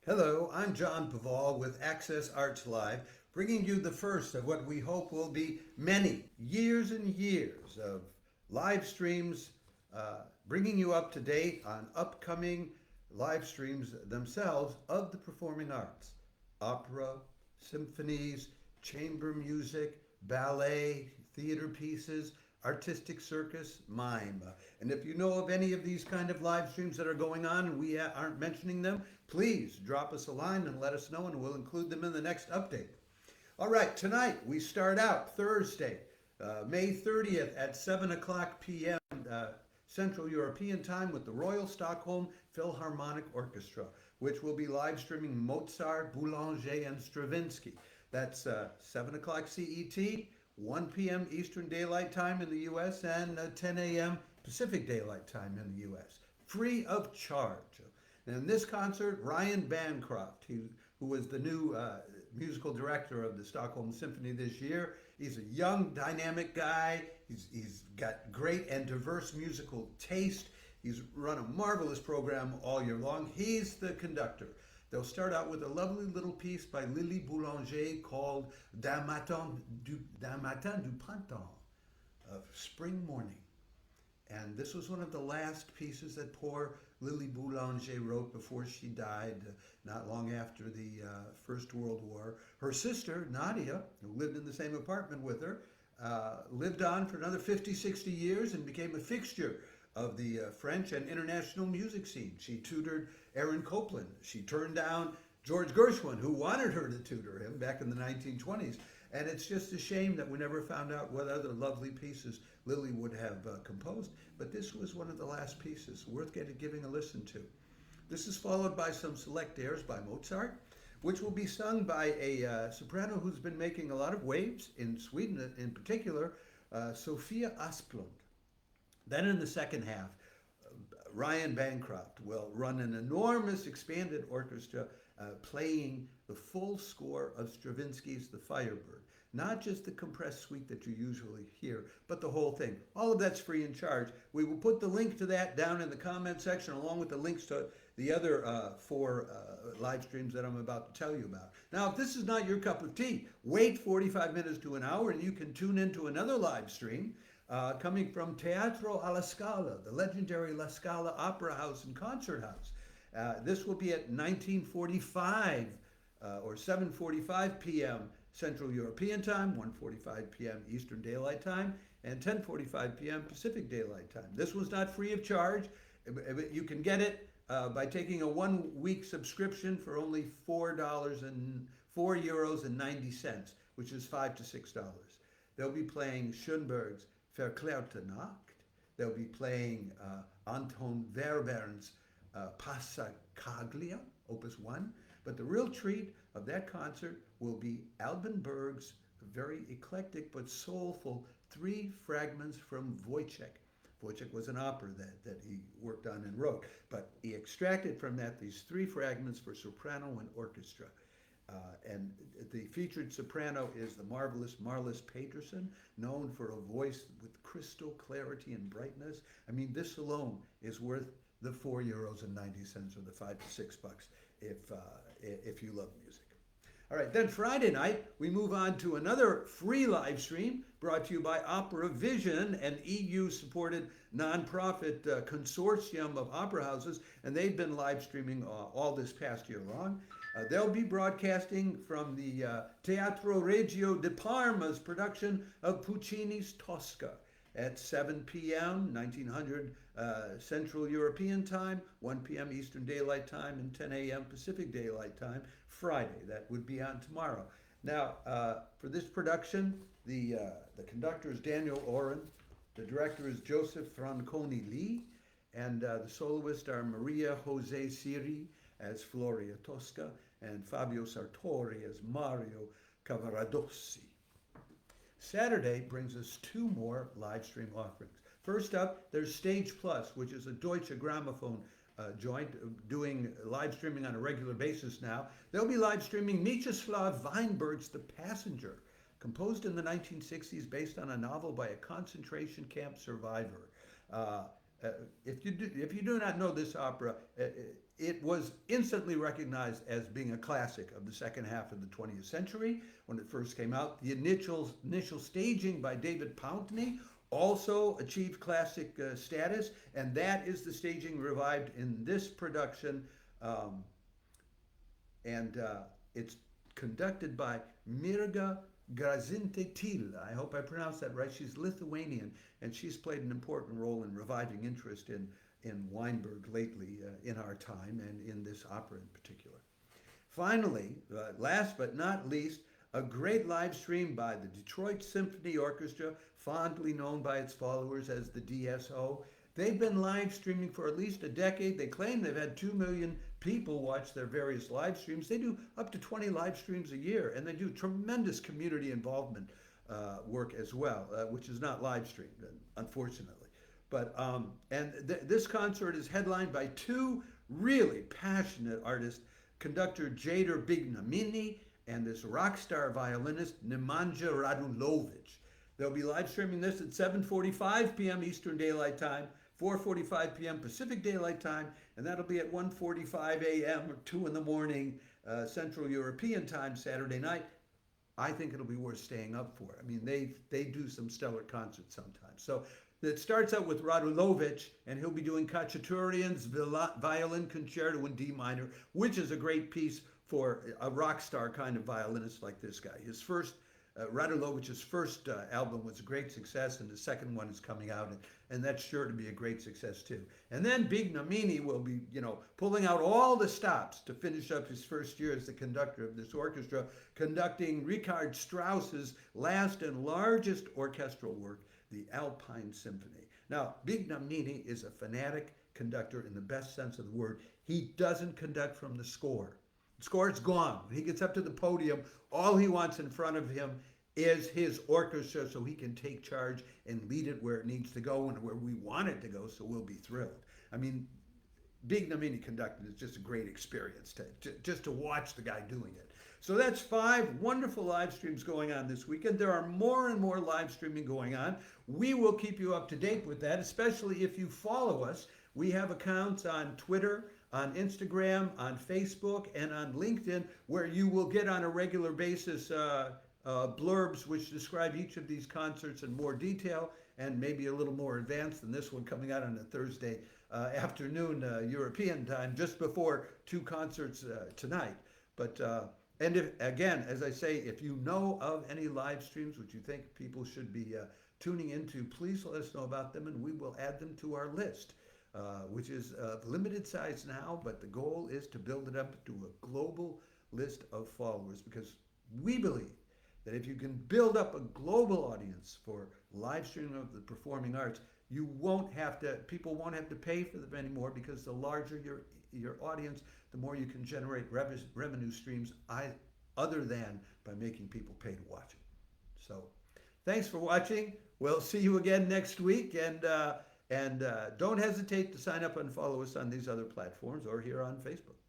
Hello, I'm John Paval with Access Arts Live, bringing you the first of what we hope will be many years and years of live streams, bringing you up to date on upcoming live streams themselves of the performing arts opera, symphonies, chamber music, ballet, theater pieces, artistic circus, mime. And if you know of any of these kind of live streams that are going on and we aren't mentioning them, please drop us a line and let us know, and we'll include them in the next update. All right, tonight we start out Thursday, May 30th at 7 o'clock p.m. Central European Time with the Royal Stockholm Philharmonic Orchestra, which will be live streaming Mozart, Boulanger, and Stravinsky. That's 7 o'clock CET, 1 p.m. Eastern Daylight Time in the U.S., and 10 a.m. Pacific Daylight Time in the U.S. Free of charge. And in this concert, Ryan Bancroft, who was the new musical director of the Stockholm Symphony this year, he's a young, dynamic guy. He's got great and diverse musical taste. He's run a marvelous program all year long. He's the conductor. They'll start out with a lovely little piece by Lily Boulanger called D'un matin du printemps, of spring morning. And this was one of the last pieces that poor Lily Boulanger wrote before she died, not long after the First World War. Her sister, Nadia, who lived in the same apartment with her, lived on for another 50, 60 years and became a fixture of the French and international music scene. She tutored Aaron Copland. She turned down George Gershwin, who wanted her to tutor him back in the 1920s. And it's just a shame that we never found out what other lovely pieces Lily would have composed. But this was one of the last pieces worth giving a listen to. This is followed by some select airs by Mozart, which will be sung by a soprano who's been making a lot of waves in Sweden in particular, Sophia Asplund. Then in the second half, Ryan Bancroft will run an enormous expanded orchestra playing the full score of Stravinsky's The Firebird. Not just the compressed suite that you usually hear, but the whole thing. All of that's free and charge. We will put the link to that down in the comment section, along with the links to the other four live streams that I'm about to tell you about. Now, if this is not your cup of tea, wait 45 minutes to an hour and you can tune into another live stream coming from Teatro alla Scala, the legendary La Scala Opera House and Concert House. This will be at 1945 or 7:45 p.m. Central European Time, 1:45 p.m. Eastern Daylight Time, and 10:45 p.m. Pacific Daylight Time. This was not free of charge. You can get it by taking a 1-week subscription for only €4.90, which is $5 to $6. They'll be playing Schönberg's Verklärte Nacht. They'll be playing Anton Webern's Passacaglia, Opus 1. But the real treat of that concert will be Alban Berg's very eclectic but soulful 3 fragments from Wojciech. Wojciech was an opera that he worked on and wrote, but he extracted from that these 3 fragments for soprano and orchestra. And the featured soprano is the marvelous Marlis Peterson, known for a voice with crystal clarity and brightness. I mean, this alone is worth the €4.90 or the $5 to $6 if you love music. All right, then Friday night, we move on to another free live stream brought to you by Opera Vision, an EU-supported nonprofit consortium of opera houses, and they've been live streaming all this past year long. They'll be broadcasting from the Teatro Regio di Parma's production of Puccini's Tosca at 7 p.m., 1900 Central European Time, 1 p.m. Eastern Daylight Time, and 10 a.m. Pacific Daylight Time, Friday. That would be on tomorrow. Now, for this production, the conductor is Daniel Oren, the director is Joseph Franconi Lee, and the soloists are Maria Jose Siri as Floria Tosca and Fabio Sartori as Mario Cavaradossi. Saturday brings us 2 more live stream offerings. First up, there's Stage Plus, which is a Deutsche Grammophon joint doing live streaming on a regular basis now. They'll be live streaming Mieczysław Weinberg's The Passenger, composed in the 1960s based on a novel by a concentration camp survivor. Uh, if you do not know this opera, it was instantly recognized as being a classic of the second half of the 20th century when it first came out. The initial staging by David Pountney also achieved classic status, and that is the staging revived in this production. Um, and It's conducted by Mirga Grazintetil. I hope I pronounced that right. She's Lithuanian, and she's played an important role in reviving interest in Weinberg lately in our time and in this opera in particular. Finally, last but not least, a great live stream by the Detroit Symphony Orchestra, fondly known by its followers as the DSO. They've been live streaming for at least a decade. They claim they've had 2 million people watch their various live streams. They do up to 20 live streams a year, and they do tremendous community involvement work as well, which is not live streamed, unfortunately. This concert is headlined by two really passionate artists, conductor Jader Bignamini and this rock star violinist Nemanja Radulovic. They'll be live streaming this at 7:45 p.m. Eastern Daylight Time, 4:45 p.m. Pacific Daylight Time, and that'll be at 1:45 a.m. or 2 in the morning Central European Time Saturday night. I think it'll be worth staying up for. I mean, they do some stellar concerts sometimes. So it starts out with Radulovic, and he'll be doing Khachaturian's Violin Concerto in D minor, which is a great piece for a rock star kind of violinist like this guy. Radulovic's first album was a great success, and the second one is coming out, and that's sure to be a great success too. And then Bignamini will be, pulling out all the stops to finish up his first year as the conductor of this orchestra, conducting Richard Strauss's last and largest orchestral work, the Alpine Symphony. Now, Bignamini is a fanatic conductor in the best sense of the word. He doesn't conduct from the score. The score is gone. When he gets up to the podium, all he wants in front of him is his orchestra so he can take charge and lead it where it needs to go and where we want it to go, so we'll be thrilled. I mean, Bignamini conducting is just a great experience just to watch the guy doing it. So that's 5 wonderful live streams going on this weekend. There are more and more live streaming going on. We will keep you up to date with that, especially if you follow us. We have accounts on Twitter, on Instagram, on Facebook, and on LinkedIn, where you will get on a regular basis blurbs which describe each of these concerts in more detail and maybe a little more advanced than this one coming out on a Thursday afternoon European time, just before 2 concerts tonight. And again, as I say, if you know of any live streams which you think people should be tuning into, please let us know about them, and we will add them to our list. Which is limited size now, but the goal is to build it up to a global list of followers, because we believe that if you can build up a global audience for live streaming of the performing arts, people won't have to pay for them anymore, because the larger your audience, the more you can generate revenue streams other than by making people pay to watch it. So thanks for watching. We'll see you again next week, and don't hesitate to sign up and follow us on these other platforms or here on Facebook.